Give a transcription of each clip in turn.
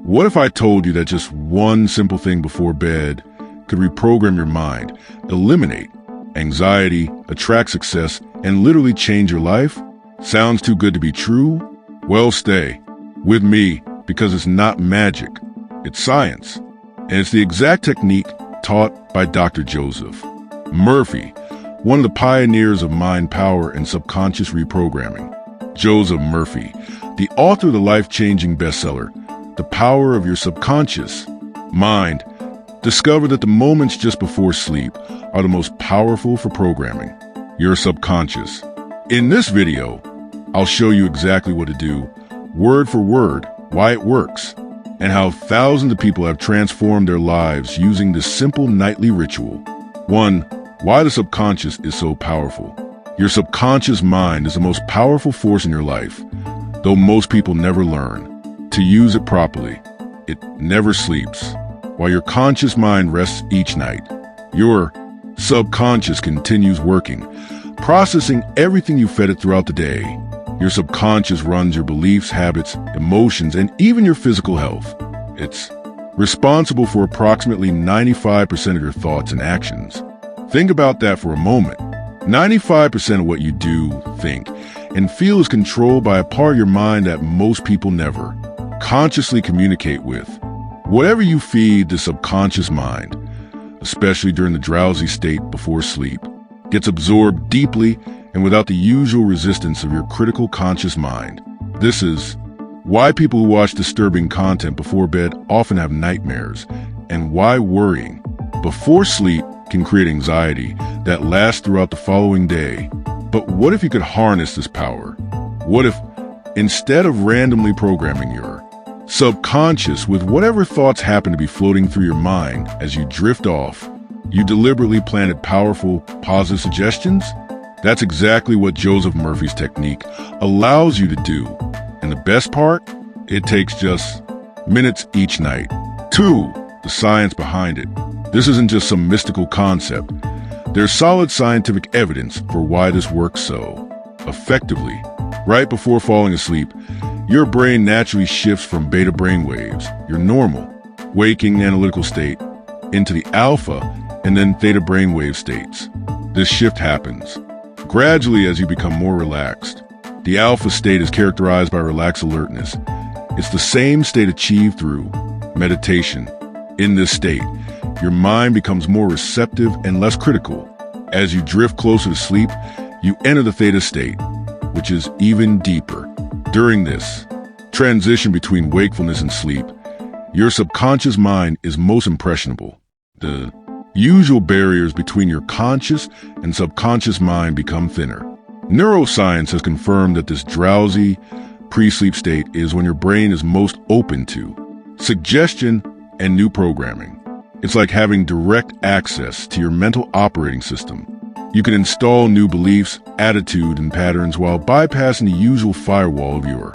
What if I told you that just one simple thing before bed could reprogram your mind, eliminate anxiety, attract success, and literally change your life? Sounds too good to be true? Well, stay with me because it's not magic. It's science. And it's the exact technique taught by Dr. Joseph Murphy, one of the pioneers of mind power and subconscious reprogramming. Joseph Murphy, the author of the life-changing bestseller, The Power of Your Subconscious Mind, discovered that the moments just before sleep are the most powerful for programming your subconscious. In this video, I'll show you exactly what to do, word for word, why it works, and how thousands of people have transformed their lives using this simple nightly ritual. 1. Why the subconscious is so powerful. Your subconscious mind is the most powerful force in your life, though most people never learn to use it properly. It never sleeps. While your conscious mind rests each night, your subconscious continues working, processing everything you fed it throughout the day. Your subconscious runs your beliefs, habits, emotions, and even your physical health. It's responsible for approximately 95% of your thoughts and actions. Think about that for a moment. 95% of what you do, think, and feel is controlled by a part of your mind that most people never consciously communicate with. Whatever you feed the subconscious mind, especially during the drowsy state before sleep, gets absorbed deeply and without the usual resistance of your critical conscious mind. This is why people who watch disturbing content before bed often have nightmares, and why worrying before sleep can create anxiety that lasts throughout the following day. But what if you could harness this power? What if, instead of randomly programming your subconscious with whatever thoughts happen to be floating through your mind as you drift off, you deliberately planted powerful, positive suggestions? That's exactly what Joseph Murphy's technique allows you to do. And the best part? It takes just minutes each night. 2. The science behind it. This isn't just some mystical concept. There's solid scientific evidence for why this works so effectively. Right before falling asleep, your brain naturally shifts from beta brainwaves, your normal, waking analytical state, into the alpha and then theta brainwave states. This shift happens gradually as you become more relaxed. The alpha state is characterized by relaxed alertness. It's the same state achieved through meditation. In this state, your mind becomes more receptive and less critical. As you drift closer to sleep, you enter the theta state, which is even deeper. During this transition between wakefulness and sleep, your subconscious mind is most impressionable. The usual barriers between your conscious and subconscious mind become thinner. Neuroscience has confirmed that this drowsy, pre-sleep state is when your brain is most open to suggestion and new programming. It's like having direct access to your mental operating system. You can install new beliefs, attitude, and patterns while bypassing the usual firewall of your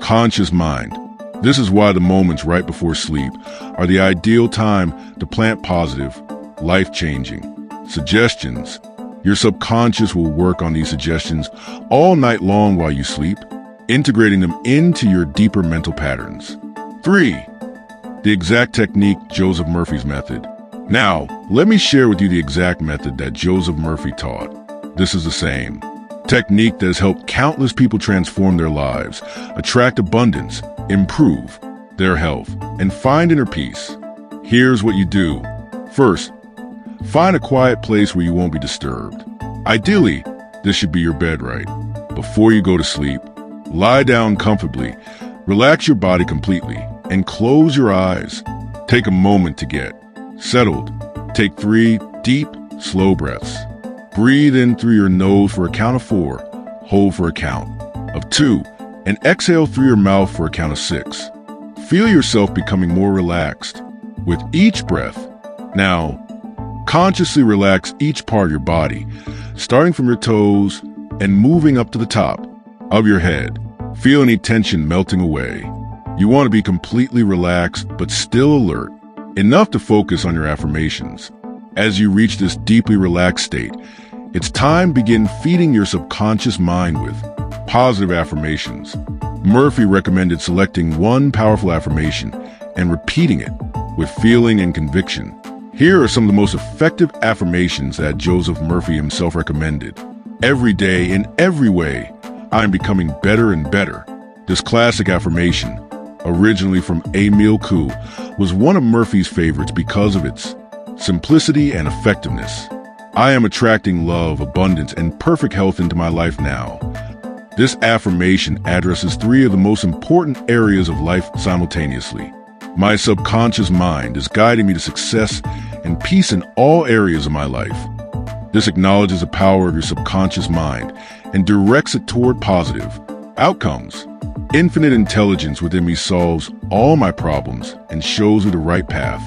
conscious mind. This is why the moments right before sleep are the ideal time to plant positive, life-changing suggestions. Your subconscious will work on these suggestions all night long while you sleep, integrating them into your deeper mental patterns. 3. The exact technique, Joseph Murphy's method. Now, let me share with you the exact method that Joseph Murphy taught. This is the same technique that has helped countless people transform their lives, attract abundance, improve their health, and find inner peace. Here's what you do. First, find a quiet place where you won't be disturbed. Ideally, this should be your bed, right? Before you go to sleep, lie down comfortably, relax your body completely, and close your eyes. Take a moment to get settled. Take 3 deep, slow breaths. Breathe in through your nose for a count of 4, hold for a count of 2, and exhale through your mouth for a count of 6. Feel yourself becoming more relaxed with each breath. Now, consciously relax each part of your body, starting from your toes and moving up to the top of your head. Feel any tension melting away. You want to be completely relaxed but still alert, enough to focus on your affirmations. As you reach this deeply relaxed state, it's time to begin feeding your subconscious mind with positive affirmations. Murphy recommended selecting one powerful affirmation and repeating it with feeling and conviction. Here are some of the most effective affirmations that Joseph Murphy himself recommended. Every day, in every way, I am becoming better and better. This classic affirmation, originally from Emile Coué, was one of Murphy's favorites because of its simplicity and effectiveness. I am attracting love, abundance, and perfect health into my life now. This affirmation addresses three of the most important areas of life simultaneously. My subconscious mind is guiding me to success and peace in all areas of my life. This acknowledges the power of your subconscious mind and directs it toward positive outcomes. Infinite intelligence within me solves all my problems and shows me the right path.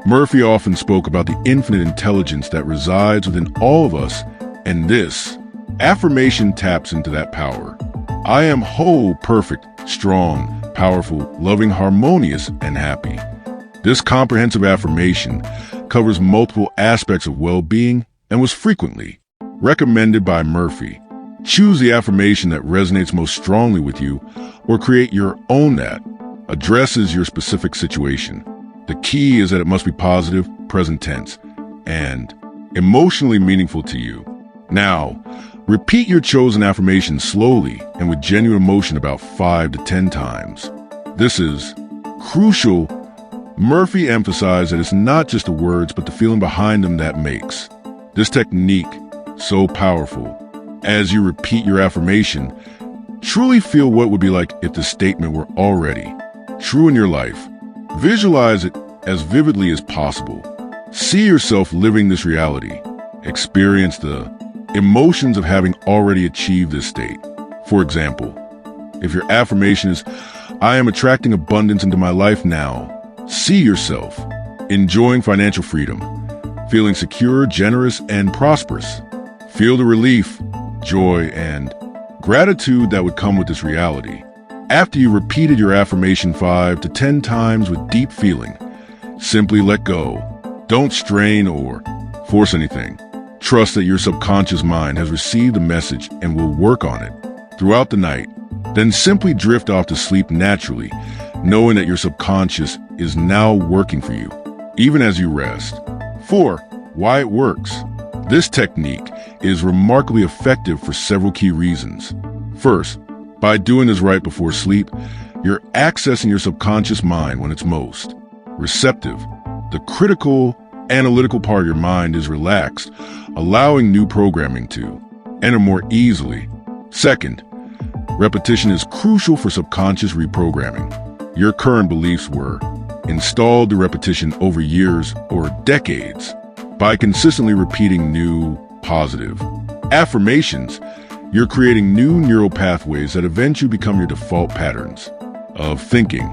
Murphy often spoke about the infinite intelligence that resides within all of us, and this affirmation taps into that power. I am whole, perfect, strong, powerful, loving, harmonious, and happy. This comprehensive affirmation covers multiple aspects of well-being and was frequently recommended by Murphy. Choose the affirmation that resonates most strongly with you, or create your own that addresses your specific situation. The key is that it must be positive, present tense, and emotionally meaningful to you. Now, repeat your chosen affirmation slowly and with genuine emotion about 5 to 10 times. This is crucial. Murphy emphasized that it's not just the words, but the feeling behind them that makes this technique so powerful. As you repeat your affirmation, truly feel what it would be like if the statement were already true in your life. Visualize it as vividly as possible. See yourself living this reality. Experience the emotions of having already achieved this state. For example, if your affirmation is, I am attracting abundance into my life now, see yourself enjoying financial freedom, feeling secure, generous, and prosperous. Feel the relief, joy, and gratitude that would come with this reality. After you repeated your affirmation 5 to 10 times with deep feeling, simply let go. Don't strain or force anything. Trust that your subconscious mind has received the message and will work on it throughout the night. Then simply drift off to sleep naturally, knowing that your subconscious is now working for you, even as you rest. 4. Why it works. This technique is remarkably effective for several key reasons. First, by doing this right before sleep, you're accessing your subconscious mind when it's most receptive. The critical, analytical part of your mind is relaxed, allowing new programming to enter more easily. Second, repetition is crucial for subconscious reprogramming. Your current beliefs were installed through repetition over years or decades. By consistently repeating new, positive affirmations, you're creating new neural pathways that eventually become your default patterns of thinking.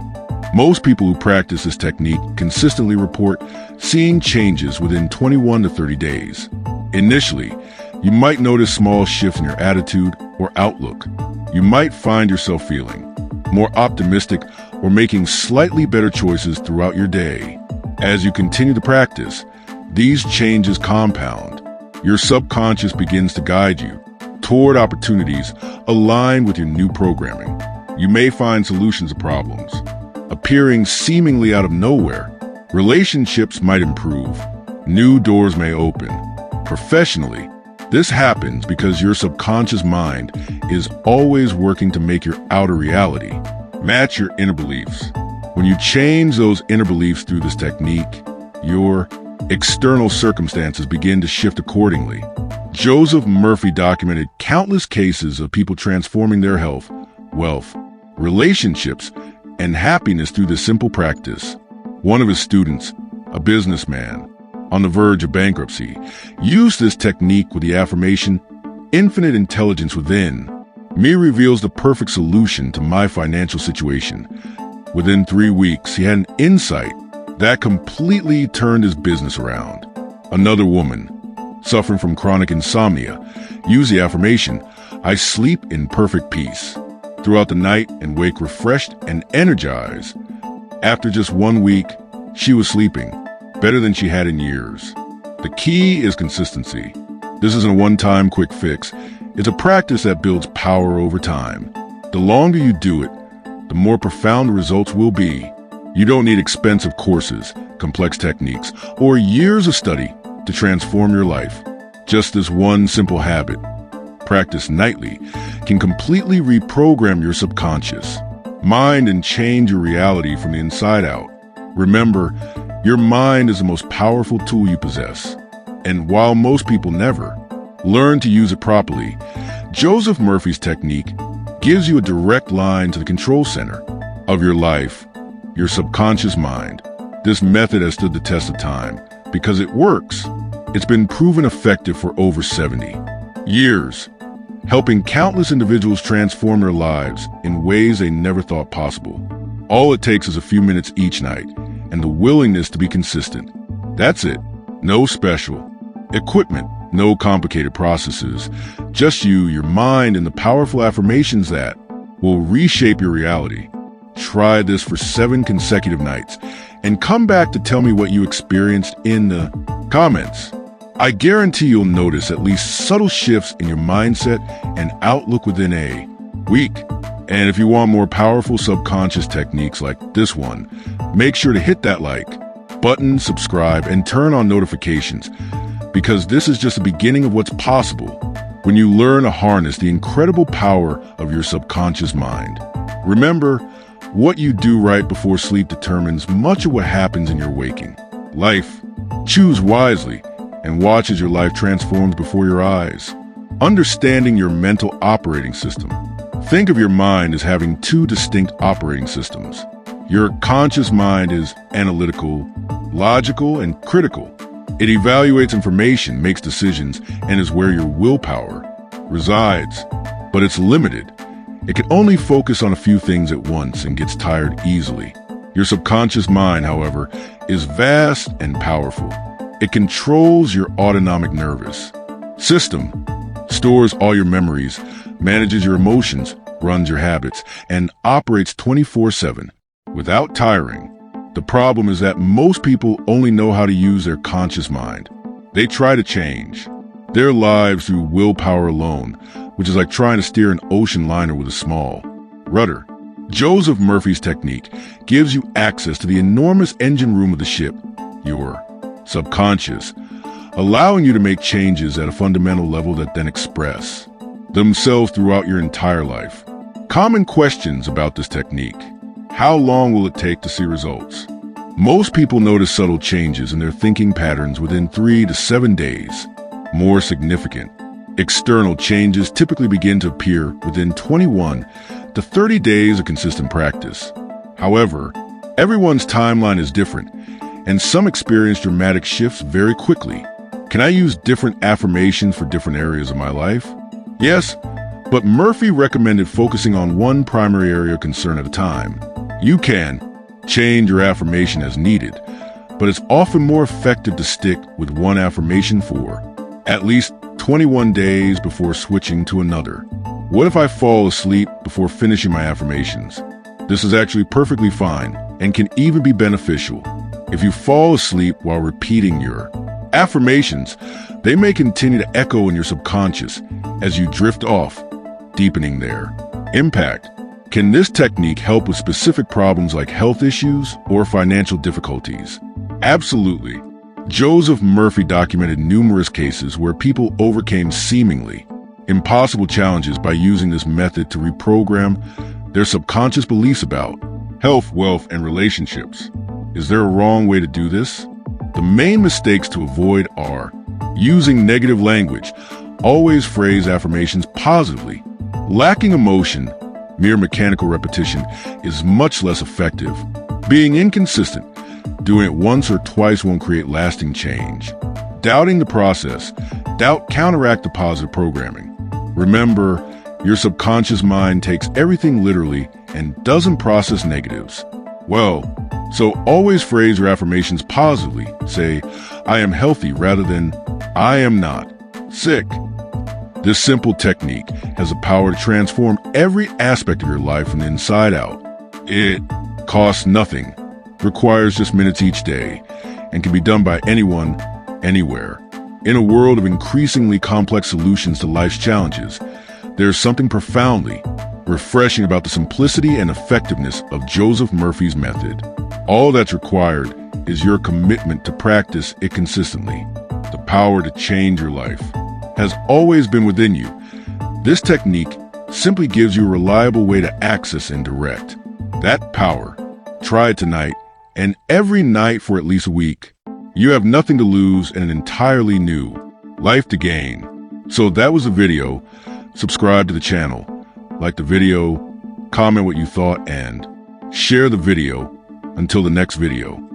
Most people who practice this technique consistently report seeing changes within 21 to 30 days. Initially, you might notice small shifts in your attitude or outlook. You might find yourself feeling more optimistic or making slightly better choices throughout your day. As you continue to practice, these changes compound. Your subconscious begins to guide you toward opportunities aligned with your new programming. You may find solutions to problems appearing seemingly out of nowhere. Relationships might improve. New doors may open. Professionally, this happens because your subconscious mind is always working to make your outer reality match your inner beliefs. When you change those inner beliefs through this technique, your external circumstances begin to shift accordingly. Joseph Murphy documented countless cases of people transforming their health, wealth, relationships, and happiness through this simple practice. One of his students, a businessman on the verge of bankruptcy, used this technique with the affirmation, infinite intelligence within me reveals the perfect solution to my financial situation. Within 3 weeks, he had an insight that completely turned his business around. Another woman, suffering from chronic insomnia, used the affirmation, I sleep in perfect peace, throughout the night and wake refreshed and energized. After just 1 week, she was sleeping better than she had in years. The key is consistency. This isn't a one-time quick fix. It's a practice that builds power over time. The longer you do it, the more profound the results will be. You don't need expensive courses, complex techniques, or years of study to transform your life. Just this one simple habit, practiced nightly, can completely reprogram your subconscious mind and change your reality from the inside out. Remember, your mind is the most powerful tool you possess. And while most people never learn to use it properly, Joseph Murphy's technique gives you a direct line to the control center of your life, your subconscious mind. This method has stood the test of time because it works. It's been proven effective for over 70 years, helping countless individuals transform their lives in ways they never thought possible. All it takes is a few minutes each night and the willingness to be consistent. That's it. No special equipment, no complicated processes, just you, your mind, and the powerful affirmations that will reshape your reality. Try this for 7 consecutive nights and come back to tell me what you experienced in the comments. I guarantee you'll notice at least subtle shifts in your mindset and outlook within a week. And if you want more powerful subconscious techniques like this one, make sure to hit that like button, subscribe, and turn on notifications, because this is just the beginning of what's possible when you learn to harness the incredible power of your subconscious mind. Remember, what you do right before sleep determines much of what happens in your waking life. Choose wisely and watch as your life transforms before your eyes. Understanding your mental operating system. Think of your mind as having 2 distinct operating systems. Your conscious mind is analytical, logical, and critical. It evaluates information, makes decisions, and is where your willpower resides. But it's limited. It can only focus on a few things at once and gets tired easily. Your subconscious mind, however, is vast and powerful. It controls your autonomic nervous system, stores all your memories, manages your emotions, runs your habits, and operates 24/7 without tiring. The problem is that most people only know how to use their conscious mind. They try to change their lives through willpower alone, which is like trying to steer an ocean liner with a small rudder. Joseph Murphy's technique gives you access to the enormous engine room of the ship, your subconscious, allowing you to make changes at a fundamental level that then express themselves throughout your entire life. Common questions about this technique. How long will it take to see results? Most people notice subtle changes in their thinking patterns within 3 to 7 days. More significant external changes typically begin to appear within 21 to 30 days of consistent practice. However, everyone's timeline is different, and some experience dramatic shifts very quickly. Can I use different affirmations for different areas of my life? Yes, but Murphy recommended focusing on one primary area of concern at a time. You can change your affirmation as needed, but it's often more effective to stick with one affirmation for at least 21 days before switching to another. What if I fall asleep before finishing my affirmations? This is actually perfectly fine and can even be beneficial. If you fall asleep while repeating your affirmations, they may continue to echo in your subconscious as you drift off, deepening their impact. Can this technique help with specific problems like health issues or financial difficulties? Absolutely. Joseph Murphy documented numerous cases where people overcame seemingly impossible challenges by using this method to reprogram their subconscious beliefs about health, wealth, and relationships. Is there a wrong way to do this? The main mistakes to avoid are using negative language. Always phrase affirmations positively. Lacking emotion, mere mechanical repetition is much less effective. Being inconsistent, doing it once or twice won't create lasting change. Doubting the process, doubt counteracts the positive programming. Remember, your subconscious mind takes everything literally and doesn't process negatives. Well, so always phrase your affirmations positively. Say, I am healthy rather than I am not sick. This simple technique has the power to transform every aspect of your life from the inside out. It costs nothing, requires just minutes each day, and can be done by anyone, anywhere. In a world of increasingly complex solutions to life's challenges, there's something profoundly refreshing about the simplicity and effectiveness of Joseph Murphy's method. All that's required is your commitment to practice it consistently. The power to change your life has always been within you. This technique simply gives you a reliable way to access and direct that power. Try it tonight and every night for at least a week. You have nothing to lose and an entirely new life to gain. So that was the video. Subscribe to the channel, like the video, comment what you thought, and share the video. Until the next video.